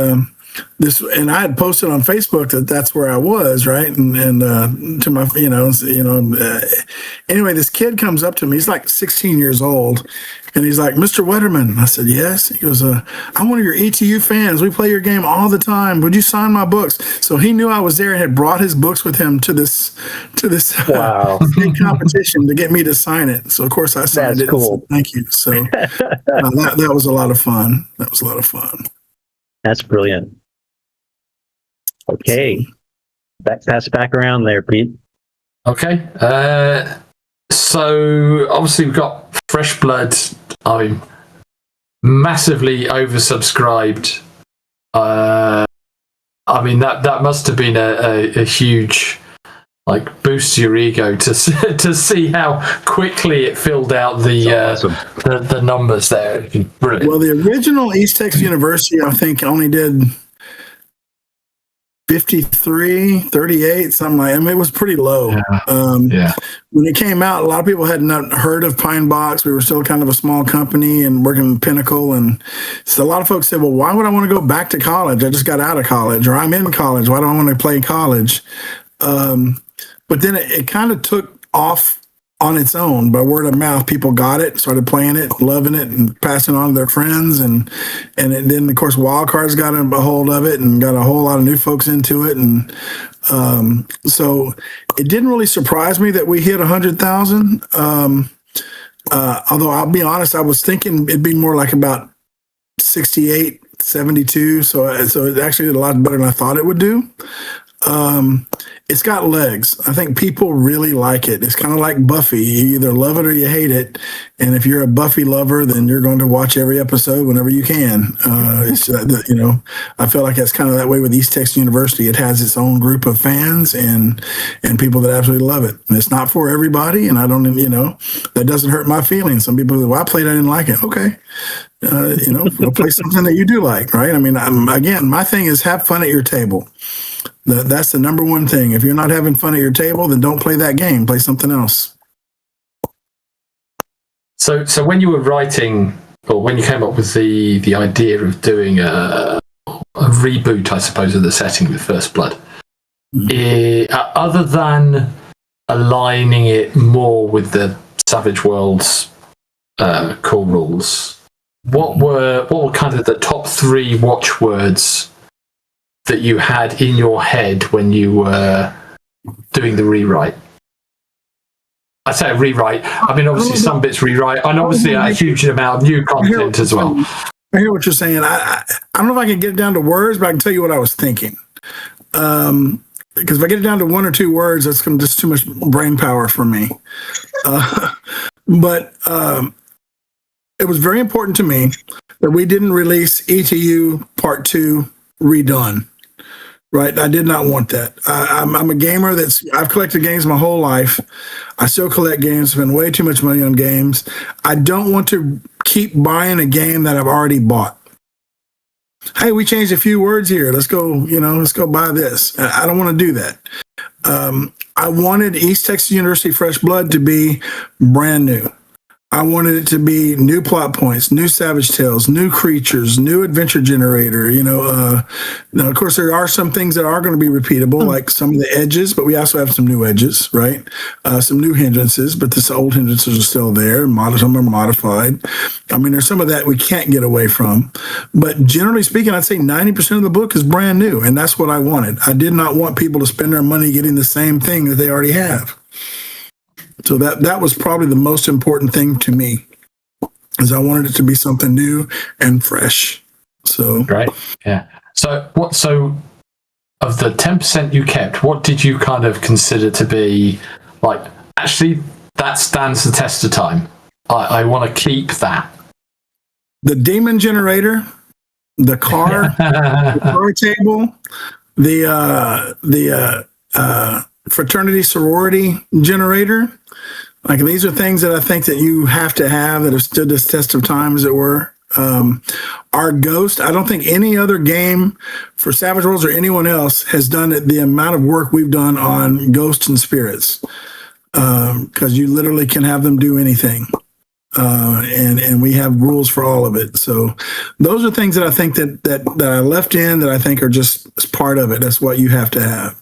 and I had posted on Facebook that that's where I was, right? And to my, anyway, this kid comes up to me. He's like 16 years old, and he's like, "Mr. Wetterman." I said, "Yes." He goes, "I'm one of your ETU fans. We play your game all the time. Would you sign my books?" So he knew I was there and had brought his books with him to this Wow. big competition to get me to sign it. So of course I signed That's it. cool. So thank you. So that was a lot of fun. That was a lot of fun. That's brilliant. Okay. Pass it back around there, Pete. Okay. So obviously we've got Fresh Blood. I mean, massively oversubscribed. I mean that must have been a huge boost to your ego to see how quickly it filled out the numbers there. Brilliant. Well, the original East Texas University, I think, only did 53, 38, something like that. I mean, it was pretty low. Yeah. When it came out, a lot of people had not heard of Pine Box. We were still kind of a small company and working in Pinnacle. And so a lot of folks said, well, why would I want to go back to college? I just got out of college, or I'm in college. Why do I want to play college? But then it kind of took off on its own by word of mouth. People got it, started playing it, loving it, and passing on to their friends. And then, of course, Wild Cards got a hold of it and got a whole lot of new folks into it. And so it didn't really surprise me that we hit 100,000. Although I'll be honest, I was thinking it'd be more like about 68, 72. So it actually did a lot better than I thought it would do. It's got legs. I think people really like it. It's kind of like Buffy. You either love it or you hate it. And if you're a Buffy lover, then you're going to watch every episode whenever you can. I feel like that's kind of that way with East Texas University. It has its own group of fans and people that absolutely love it. And it's not for everybody. And I don't, that doesn't hurt my feelings. Some people say, well, I played, I didn't like it. Okay. We'll play something that you do like, right? I mean, again, my thing is have fun at your table. That's the number one thing. If you're not having fun at your table, then don't play that game. Play something else. So when you were writing, or when you came up with the idea of doing a reboot, I suppose, of the setting with First Blood, other than aligning it more with the Savage Worlds core rules, what were kind of the top 3 watchwords that you had in your head when you were doing the rewrite? I say a rewrite. I mean, obviously some bits rewrite, and obviously a huge amount of new content as well. I hear what you're saying. I don't know if I can get it down to words, but I can tell you what I was thinking. Because if I get it down to 1 or 2 words, that's just too much brain power for me. But it was very important to me that we didn't release ETU Part 2 redone. Right, I did not want that. I'm a gamer I've collected games my whole life. I still collect games, spend way too much money on games. I don't want to keep buying a game that I've already bought. Hey, we changed a few words here. Let's go buy this. I don't want to do that. I wanted East Texas University Fresh Blood to be brand new. I wanted it to be new plot points, new Savage Tales, new creatures, new adventure generator. Now, of course, there are some things that are going to be repeatable, like some of the edges, but we also have some new edges, right? Some new hindrances, but the old hindrances are still there. Some are modified. I mean, there's some of that we can't get away from. But generally speaking, I'd say 90% of the book is brand new, and that's what I wanted. I did not want people to spend their money getting the same thing that they already have. So that was probably the most important thing to me, is I wanted it to be something new and fresh. So right, yeah. So of the 10% you kept, what did you kind of consider to be actually that stands the test of time? I want to keep that. The demon generator, the car, the car table, the fraternity sorority generator. These are things that I think that you have to have that have stood this test of time, as it were. Our Ghost, I don't think any other game for Savage Worlds or anyone else has done the amount of work we've done on ghosts and spirits, because you literally can have them do anything. and we have rules for all of it. So those are things that I think that I left in that I think are just part of it. That's what you have to have.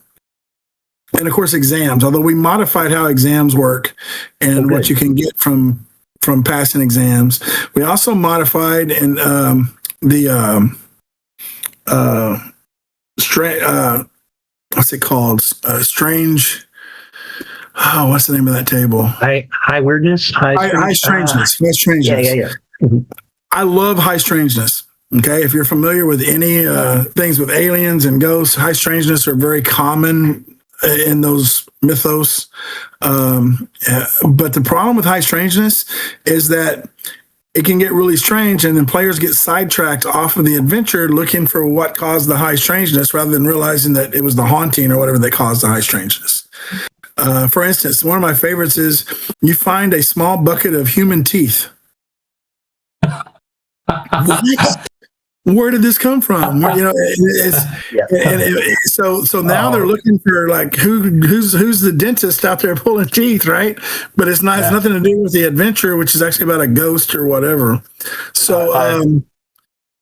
And of course, exams, although we modified how exams work and what you can get from passing exams. We also modified and what's it called? Strange. Oh, what's the name of that table? High weirdness, high strangeness. High strangeness. Yeah. Mm-hmm. I love high strangeness. Okay, if you're familiar with any things with aliens and ghosts, high strangeness are very common in those mythos. But the problem with high strangeness is that it can get really strange, and then players get sidetracked off of the adventure looking for what caused the high strangeness rather than realizing that it was the haunting or whatever that caused the high strangeness. For instance, one of my favorites is you find a small bucket of human teeth. What? Where did this come from? So now they're looking for like who's the dentist out there pulling teeth, right? But it's not. It's nothing to do with the adventure, which is actually about a ghost or whatever. So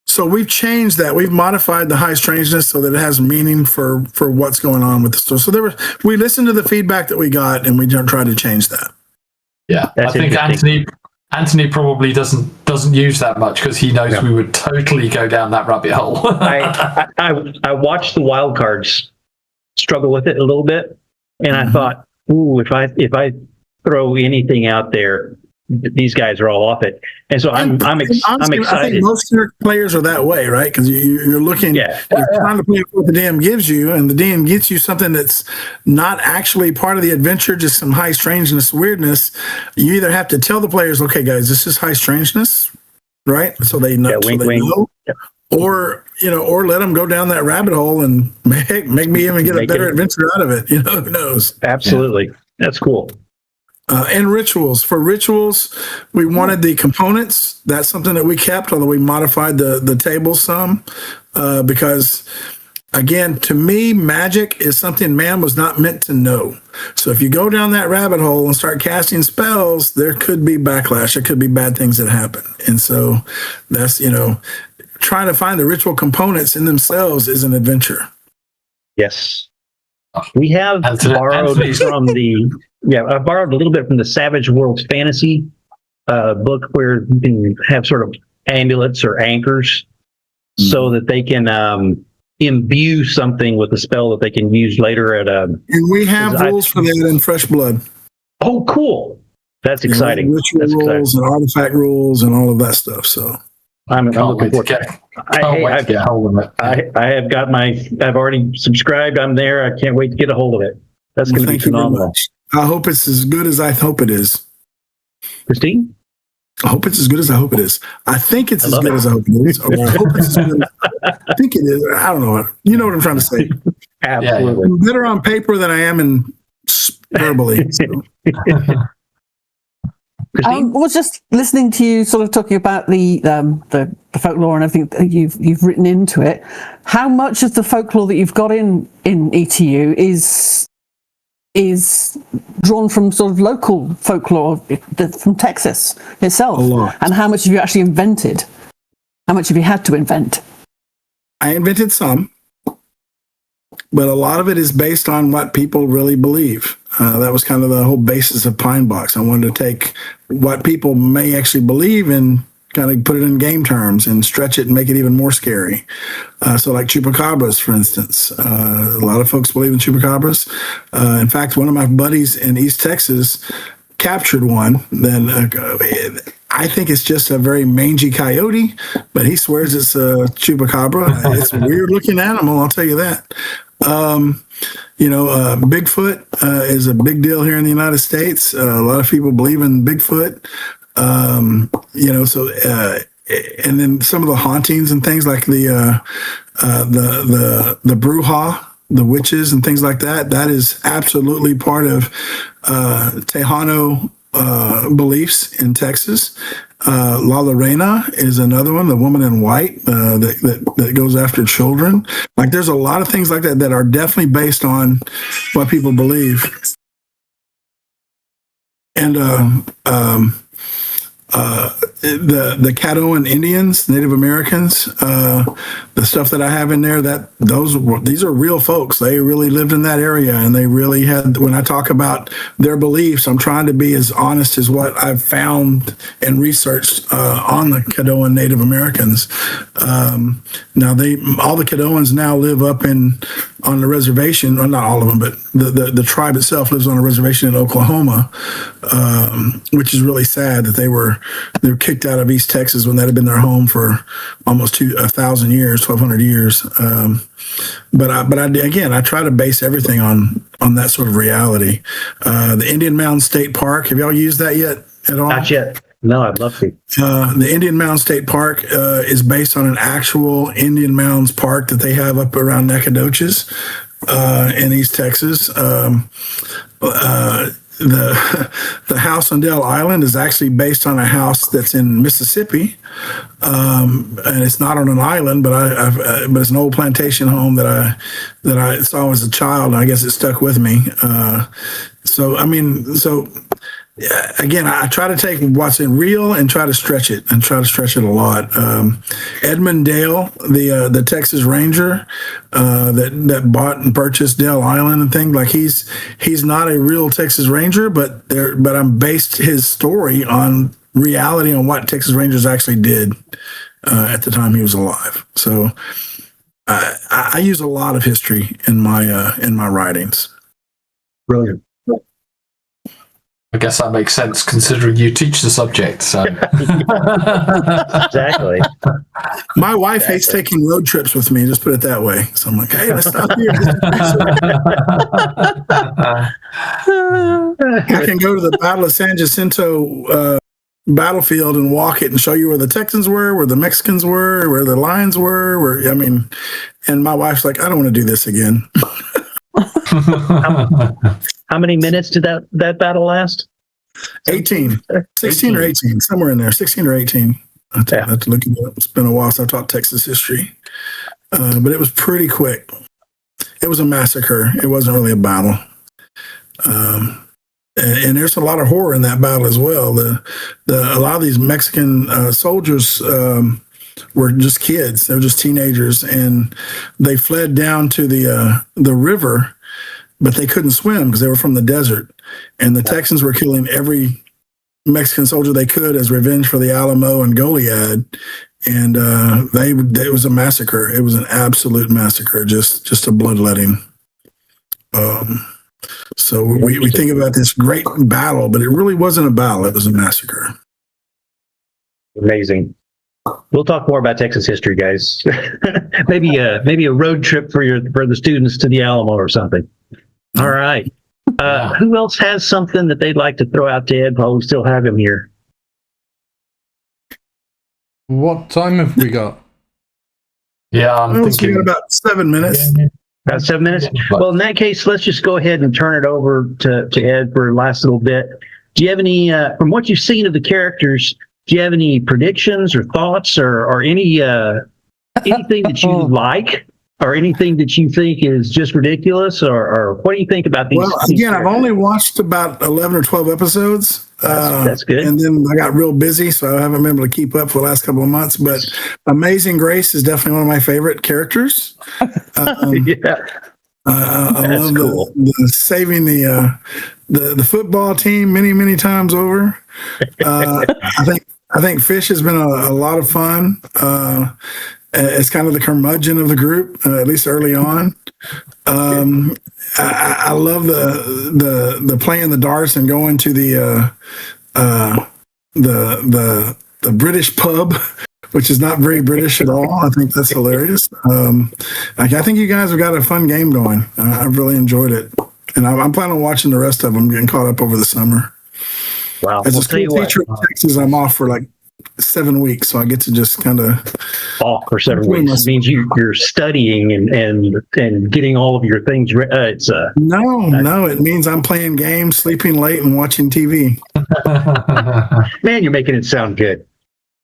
so we've changed that. We've modified the high strangeness so that it has meaning for what's going on with the story. So we listened to the feedback that we got, and we try to change that. Yeah, I think Anthony probably doesn't use that much because he knows we would totally go down that rabbit hole. I watched the wild cards struggle with it a little bit, and I thought, ooh, if I throw anything out there, these guys are all off it. And so I'm excited. I think most players are that way, right? Because you're looking, you're trying to play what the DM gives you, and the DM gets you something that's not actually part of the adventure, just some high strangeness, weirdness. You either have to tell the players, okay, guys, this is high strangeness, right? So they know, know. Or let them go down that rabbit hole and make me even get a better adventure out of it. Who knows? Absolutely, that's cool. And rituals. For rituals, we wanted the components. That's something that we kept, although we modified the table some, because, again, to me, magic is something man was not meant to know. So if you go down that rabbit hole and start casting spells, there could be backlash. There could be bad things that happen. And so that's, trying to find the ritual components in themselves is an adventure. Yes. We have borrowed from I borrowed a little bit from the Savage Worlds Fantasy book, where you can have sort of amulets or anchors so that they can imbue something with a spell that they can use later at a... And we have rules for that in Fresh Blood. Oh, cool. That's exciting. Ritual rules and artifact rules and all of that stuff, so... I'm looking forward to it. I have got I've already subscribed. I'm there. I can't wait to get a hold of it. That's going to be phenomenal. I hope it's as good as I hope it is. Christine? I hope it's as good as I hope it is. I think it's as good as I hope it is. Or I hope it's as good I think it is. I don't know. You know what I'm trying to say. Absolutely. I'm better on paper than I am verbally. So. I was just listening to you sort of talking about the folklore and everything that you've written into it. How much of the folklore that you've got in ETU is drawn from sort of local folklore from Texas itself? A lot. And how much have you actually invented? How much have you had to invent? I invented some, but a lot of it is based on what people really believe. That was kind of the whole basis of Pine Box. I wanted to take what people may actually believe and kind of put it in game terms and stretch it and make it even more scary. So like chupacabras, for instance. A lot of folks believe in chupacabras. In fact, one of my buddies in East Texas captured one. Then I think it's just a very mangy coyote, but he swears it's a chupacabra. It's a weird looking animal, I'll tell you that. Bigfoot is a big deal here in the United States. A lot of people believe in Bigfoot. And then some of the hauntings and things like the Bruja, the witches and things like that. That is absolutely part of Tejano beliefs in Texas. La Lorena is another one, the woman in white that goes after children. Like there's a lot of things like that that are definitely based on what people believe. And the Caddoan Indians, Native Americans, the stuff that I have in there, these are real folks. They really lived in that area, and they really had. When I talk about their beliefs, I'm trying to be as honest as what I've found and researched on the Caddoan Native Americans. Now all the Caddoans now live up on the reservation. Well, not all of them, but the tribe itself lives on a reservation in Oklahoma, which is really sad that they were kicked out of East Texas when that had been their home for almost 1,000 years, 1,200 years. But I try to base everything on that sort of reality. The Indian Mountain State Park. Have y'all used that yet at all? Not yet. No, I'd love to. The Indian Mountain State Park is based on an actual Indian Mounds Park that they have up around Nacogdoches in East Texas. The house on Dell Island is actually based on a house that's in Mississippi, and it's not on an island, but but it's an old plantation home that I saw as a child, and I guess it stuck with me. Again, I try to take what's in real and try to stretch it a lot. Edmund Dale, the Texas Ranger that bought and purchased Dell Island and things, like he's not a real Texas Ranger, but I'm based his story on reality on what Texas Rangers actually did at the time he was alive. So I use a lot of history in my writings. Brilliant. I guess that makes sense considering you teach the subject. So Exactly. My wife hates taking road trips with me. Just put it that way. So I'm like, hey, let's stop here. I can go to the Battle of San Jacinto battlefield and walk it and show you where the Texans were, where the Mexicans were, where the Lions were. And my wife's like, I don't want to do this again. How many minutes did that battle last? 16 or 18, somewhere in there, 16 or 18. I have to look it up. It's been a while since I taught Texas history, but it was pretty quick. It was a massacre. It wasn't really a battle. And there's a lot of horror in that battle as well. A lot of these Mexican soldiers were just kids. They were just teenagers, and they fled down to the river, but they couldn't swim because they were from the desert. And the Texans were killing every Mexican soldier they could as revenge for the Alamo and Goliad. And it was a massacre. It was an absolute massacre, just a bloodletting. So we think about this great battle, but it really wasn't a battle. It was a massacre. Amazing. We'll talk more about Texas history, guys. maybe a road trip for the students to the Alamo or something. All right. Who else has something that they'd like to throw out to Ed while we still have him here? What time have we got? yeah, I'm We thinking got about 7 minutes. About 7 minutes? Well, in that case, let's just go ahead and turn it over to Ed for the last little bit. Do you have any, from what you've seen of the characters, do you have any predictions or thoughts or any anything that you like or anything that you think is just ridiculous or what do you think about these? Well, again, I've only watched about 11 or 12 episodes. That's good. And then I got real busy, so I haven't been able to keep up for the last couple of months. But Amazing Grace is definitely one of my favorite characters. Yeah. I That's love cool. the saving the football team many times over. I think Fish has been a lot of fun. It's kind of the curmudgeon of the group, at least early on. I love the playing the darts and going to the British pub, which is not very British at all. I think that's hilarious. I think you guys have got a fun game going. I've really enjoyed it, and I'm planning on watching the rest of them, getting caught up over the summer. Wow. As a Well, tell you school what, teacher in Texas, I'm off for like 7 weeks, so I get to just kind of off for 7 weeks means you're studying and getting all of your things. It's no, it means I'm playing games, sleeping late, and watching TV. man, you're making it sound good.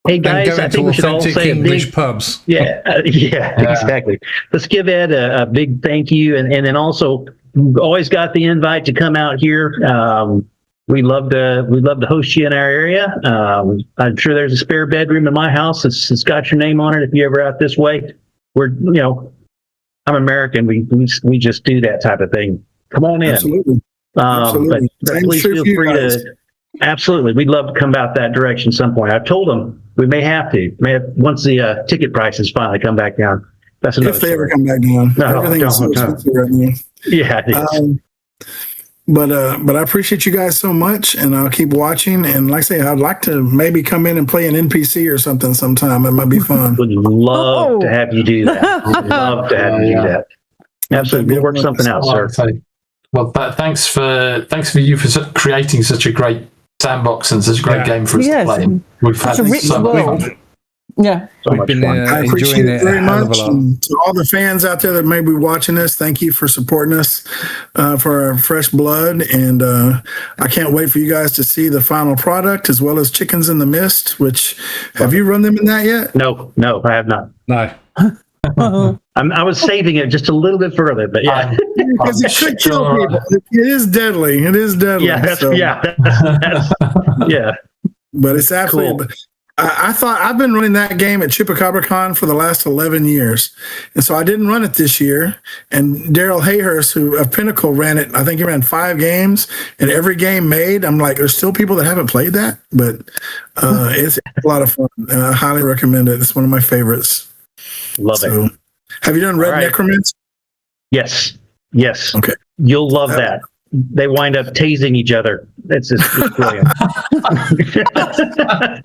Hey guys, and I going think we to should all authentic say a English big, pubs. yeah, exactly. Let's give Ed a big thank you, and then also always got the invite to come out here. we'd love to host you in our area. I'm sure there's a spare bedroom in my house that's got your name on it. If you're ever out this way, I'm American. We just do that type of thing. Come on in. Absolutely. But please feel free to. Absolutely, we'd love to come out that direction some point. I've told them we may have once the ticket prices finally come back down. That's another if they story. ever come back down. No, Everything is so expensive right now. Yeah, it is. But I appreciate you guys so much, and I'll keep watching. And like I say, I'd like to maybe come in and play an NPC or something sometime. It might be fun. Would love to have you do that. Would love to have you do that. Absolutely, we'll work something out, sir. Well, thanks for you for creating such a great sandbox and such a great game for us to play. We've had Such a rich so much world. fun. Yeah. So We've much been fun. I appreciate enjoying it it very a hell of a much. lot. And to all the fans out there that may be watching this, thank you for supporting us for our fresh blood. And I can't wait for you guys to see the final product as well as Chickens in the Mist, which have you run them in that yet? No, I have not. No. I was saving it just a little bit further, but yeah. Because it could kill people. It is deadly. It is deadly. Yeah, yeah. But it's absolutely. Cool. I thought I've been running that game at ChupacabraCon for the last 11 years. And so I didn't run it this year. And Daryl Hayhurst, who of Pinnacle, ran it. I think he ran 5 games, and every game made. I'm like, there's still people that haven't played that, but it's a lot of fun. I highly recommend it. It's one of my favorites. Love it. Have you done Red All right. Necromancer? Yes. Okay. You'll love that. They wind up tasing each other. It's brilliant.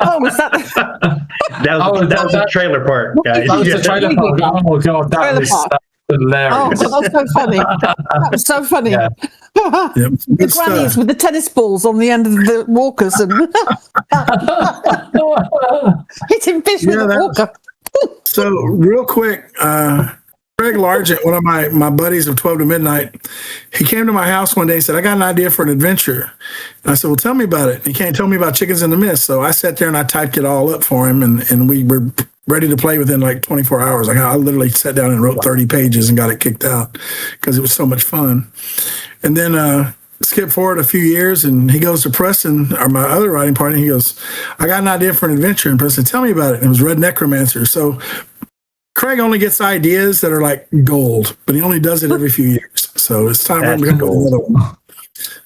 Oh, was that that was the trailer part, guys. That was the trailer park. Oh god, that was hilarious. Oh, that was so funny. That was so funny. Yeah. Yep. The grannies with the tennis balls on the end of the walkers and hitting fish with a walker. So real quick, Craig Largent, one of my buddies of 12 to Midnight, he came to my house one day and said, I got an idea for an adventure. And I said, well, tell me about it. He can't tell me about Chickens in the Mist. So I sat there and I typed it all up for him, and we were ready to play within like 24 hours. Like I literally sat down and wrote 30 pages and got it kicked out because it was so much fun. And then skip forward a few years, and he goes to Preston, or my other writing partner, he goes, I got an idea for an adventure. And Preston, tell me about it. And it was Red Necromancer. So Craig only gets ideas that are like gold, but he only does it every few years. So it's time for him to come to another one.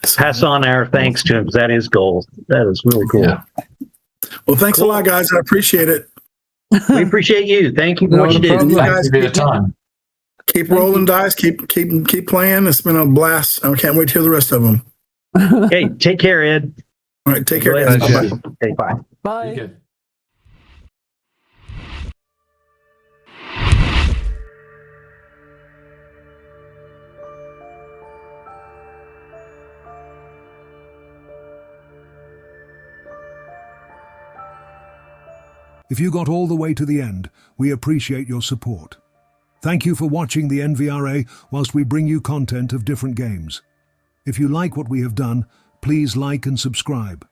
So, pass on our thanks to him, because that is gold. That is really cool. Yeah. well, thanks a lot, guys. I appreciate it. We appreciate you. Thank you for what you do. You Thank guys you for your time. keep rolling dice, keep playing. It's been a blast. I can't wait to hear the rest of them. Hey, take care, Ed. All right, take care, Go guys. ahead. Bye-bye. Okay, bye. You're Bye. good. If you got all the way to the end, we appreciate your support. Thank you for watching the NVRA whilst we bring you content of different games. If you like what we have done, please like and subscribe.